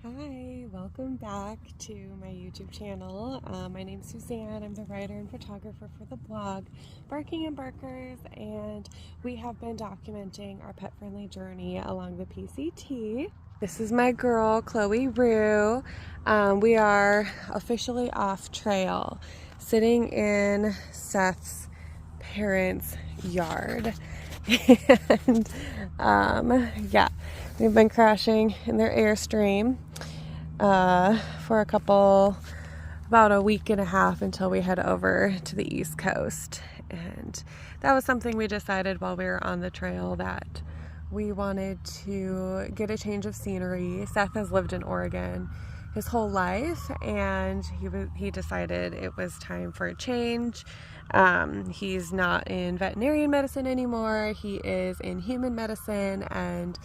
Hi, welcome back to my YouTube channel. My name's Suzanne. I'm the writer and photographer for the blog Barking and Barkers, and we have been documenting our pet-friendly journey along the PCT. This is my girl, Chloe Rue. We are officially off trail, sitting in Seth's parents' yard. And yeah, we've been crashing in their Airstream for about a week and a half until we head over to the East Coast. And that was something we decided while we were on the trail, that we wanted to get a change of scenery. Seth has lived in Oregon his whole life, and he decided it was time for a change. He's not in veterinarian medicine anymore. He is in human medicine and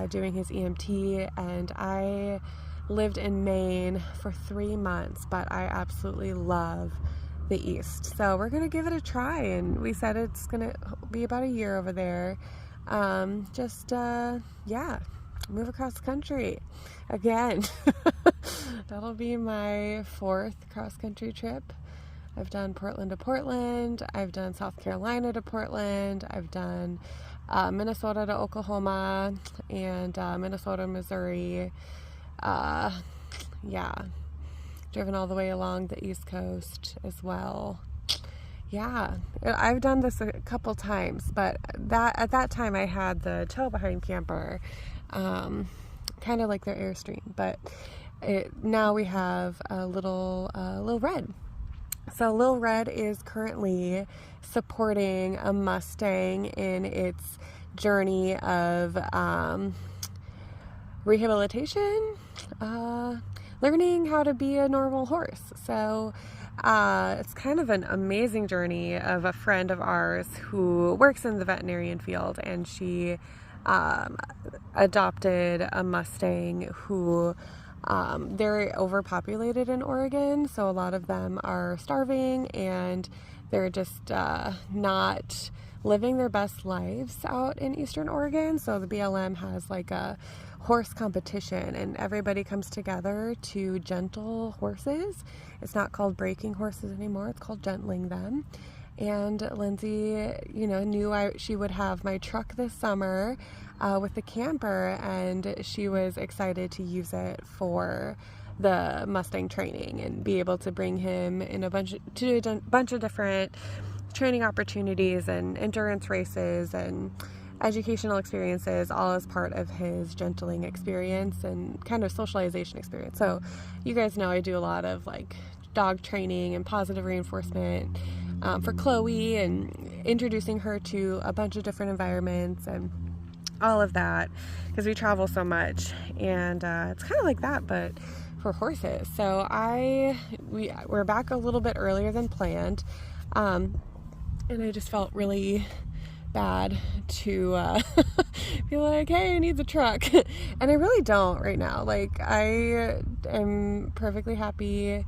doing his EMT. And I lived in Maine for 3 months, but I absolutely love the East. So we're gonna give it a try, and we said it's gonna be about a year over there. Yeah, move across the country again. That'll be my 4th cross-country trip. I've done Portland to Portland, I've done South Carolina to Portland, I've done Minnesota to Oklahoma, and Minnesota, Missouri. Yeah, driven all the way along the East Coast as well. Yeah, I've done this a couple times, but at that time I had the tow behind camper, kind of like their Airstream, but now we have a little Red. So Lil Red is currently supporting a Mustang in its journey of rehabilitation, learning how to be a normal horse. So it's kind of an amazing journey of a friend of ours who works in the veterinarian field, and she adopted a Mustang who they're overpopulated in Oregon, so a lot of them are starving, and they're just not living their best lives out in Eastern Oregon. So the BLM has like a horse competition, and everybody comes together to gentle horses. It's not called breaking horses anymore, it's called gentling them. And Lindsay, knew she would have my truck this summer with the camper, and she was excited to use it for the Mustang training and be able to bring him in a bunch of different training opportunities and endurance races and educational experiences, all as part of his gentling experience and kind of socialization experience. So you guys know I do a lot of like dog training and positive reinforcement for Chloe, and introducing her to a bunch of different environments and all of that, because we travel so much, and it's kind of like that but for horses. So we're back a little bit earlier than planned, and I just felt really bad to be like, hey, I need the truck. And I really don't right now. Like, I am perfectly happy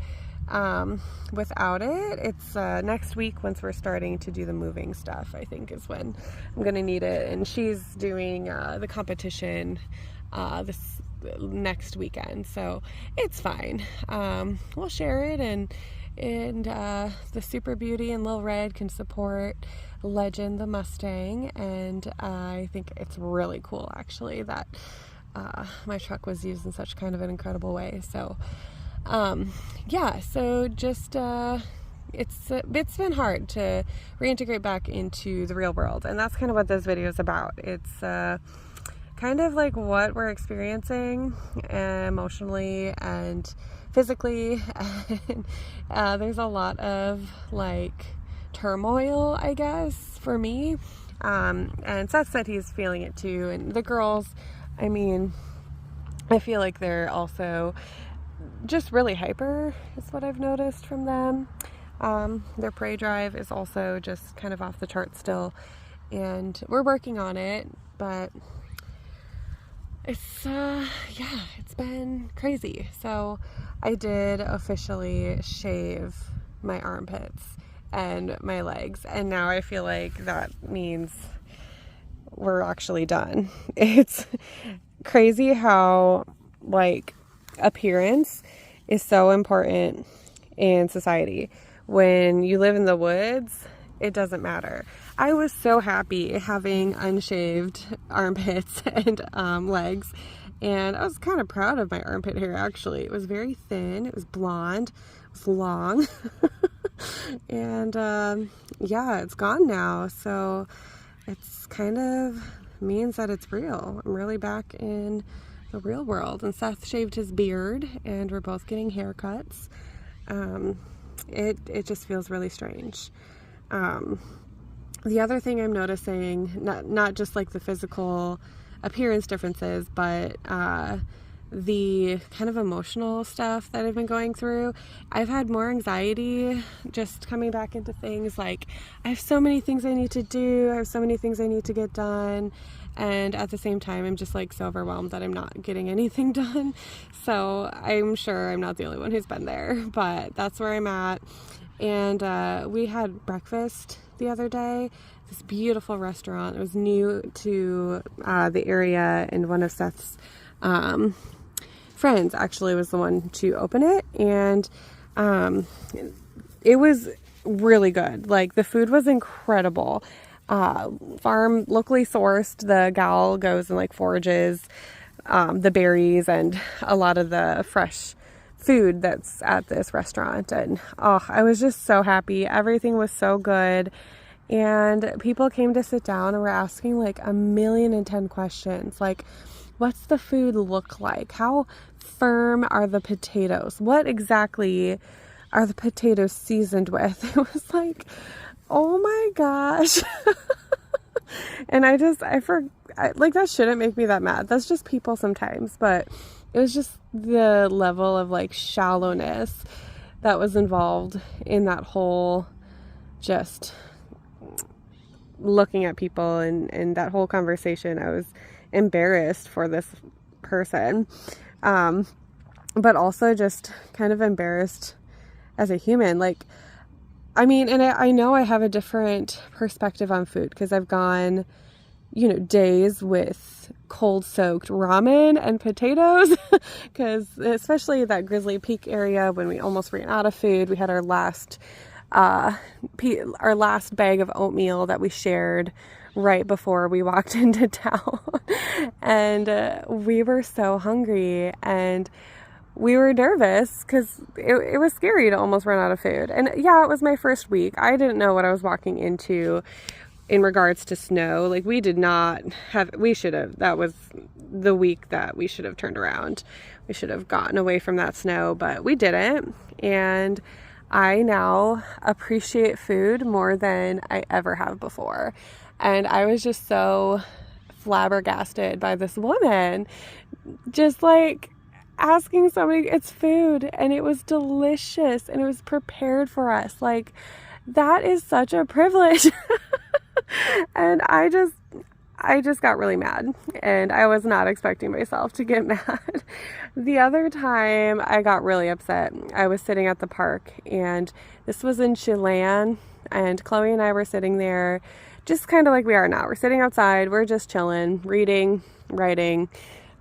without it. It's next week, once we're starting to do the moving stuff, I think is when I'm gonna need it. And she's doing the competition this next weekend, so it's fine. We'll share it, and the Super Beauty and Lil Red can support Legend the Mustang, and I think it's really cool actually that my truck was used in such kind of an incredible way. So yeah, so just it's been hard to reintegrate back into the real world, and that's kind of what this video is about. It's kind of like what we're experiencing emotionally and physically, and there's a lot of like turmoil, I guess, for me, and Seth said he's feeling it too. And the girls, I mean, I feel like they're also just really hyper, is what I've noticed from them. Their prey drive is also just kind of off the charts still, and we're working on it, but it's yeah, it's been crazy. So I did officially shave my armpits and my legs, and now I feel like that means we're actually done. It's crazy how like appearance is so important in society. When you live in the woods, it doesn't matter. I was so happy having unshaved armpits and legs, and I was kind of proud of my armpit hair actually. It was very thin, it was blonde, it was long, and yeah, it's gone now, so it's kind of means that it's real. I'm really back in the real world. And Seth shaved his beard, and we're both getting haircuts. It just feels really strange. The other thing I'm noticing, not just like the physical appearance differences, but the kind of emotional stuff that I've been going through. I've had more anxiety just coming back into things. Like, I have so many things I need to do, I have so many things I need to get done, and at the same time I'm just like so overwhelmed that I'm not getting anything done. So I'm sure I'm not the only one who's been there, but that's where I'm at. And we had breakfast the other day, this beautiful restaurant. It was new to the area, and one of Seth's friends actually was the one to open it, and it was really good. Like, the food was incredible. Farm, locally sourced. The gal goes and like forages the berries and a lot of the fresh food that's at this restaurant, and I was just so happy. Everything was so good, and people came to sit down and were asking like 1,010,000 questions, like, what's the food look like? How firm are the potatoes? What exactly are the potatoes seasoned with? It was like, oh my gosh. And like, that shouldn't make me that mad. That's just people sometimes. But it was just the level of like shallowness that was involved in that whole just looking at people and that whole conversation. I was embarrassed for this person, but also just kind of embarrassed as a human. Like, I mean, and I know I have a different perspective on food because I've gone, days with cold soaked ramen and potatoes, because especially that Grizzly Peak area, when we almost ran out of food, we had our last bag of oatmeal that we shared right before we walked into town. And we were so hungry, and we were nervous because it was scary to almost run out of food. And yeah, it was my first week. I didn't know what I was walking into in regards to snow. Like, that was the week that we should have turned around. We should have gotten away from that snow, but we didn't. And I now appreciate food more than I ever have before. And I was just so flabbergasted by this woman, just like asking somebody, it's food, and it was delicious, and it was prepared for us. Like, that is such a privilege. And I just got really mad, and I was not expecting myself to get mad. The other time I got really upset, I was sitting at the park, and this was in Chelan, and Chloe and I were sitting there just kind of like we are now. We're sitting outside, we're just chilling, reading, writing,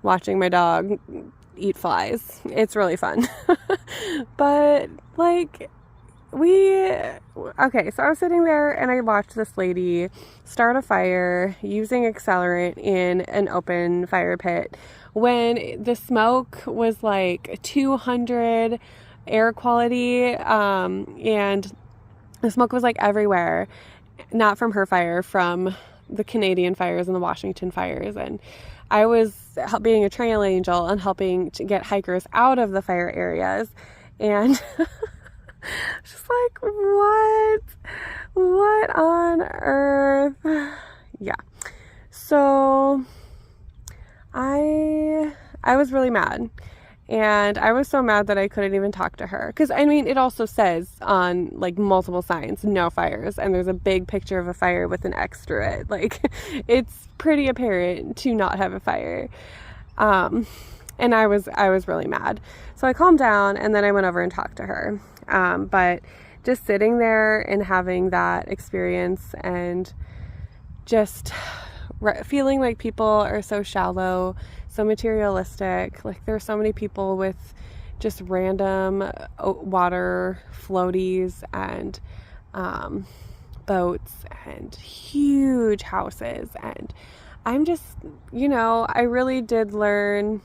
watching my dog eat flies. It's really fun. But like, so I was sitting there and I watched this lady start a fire using accelerant in an open fire pit when the smoke was like 200 air quality, and the smoke was like everywhere. Not from her fire, from the Canadian fires and the Washington fires. And I was being a trail angel and helping to get hikers out of the fire areas. And just like, what on earth? Yeah. So I was really mad. And I was so mad that I couldn't even talk to her. Because, I mean, it also says on, like, multiple signs, no fires. And there's a big picture of a fire with an X through it. Like, it's pretty apparent to not have a fire. And I was really mad. So I calmed down, and then I went over and talked to her. But just sitting there and having that experience and just feeling like people are so shallow so materialistic. Like, there's so many people with just random water floaties and boats and huge houses. And I'm just, I really did learn.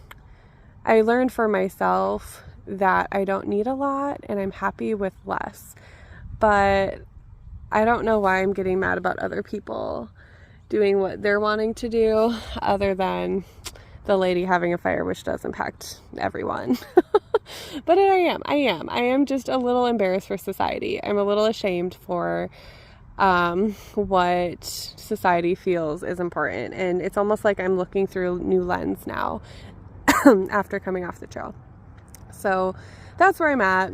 I learned for myself that I don't need a lot and I'm happy with less. But I don't know why I'm getting mad about other people doing what they're wanting to do, other than the lady having a fire, which does impact everyone. But I am just a little embarrassed for society. I'm a little ashamed for what society feels is important. And it's almost like I'm looking through a new lens now after coming off the trail. So that's where I'm at.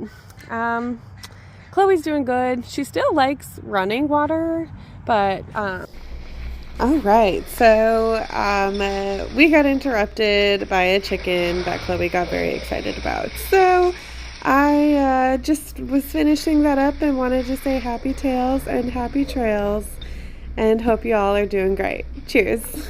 Chloe's doing good. She still likes running water, but all right, so we got interrupted by a chicken that Chloe got very excited about. So I just was finishing that up and wanted to say happy tails and happy trails, and hope you all are doing great. Cheers.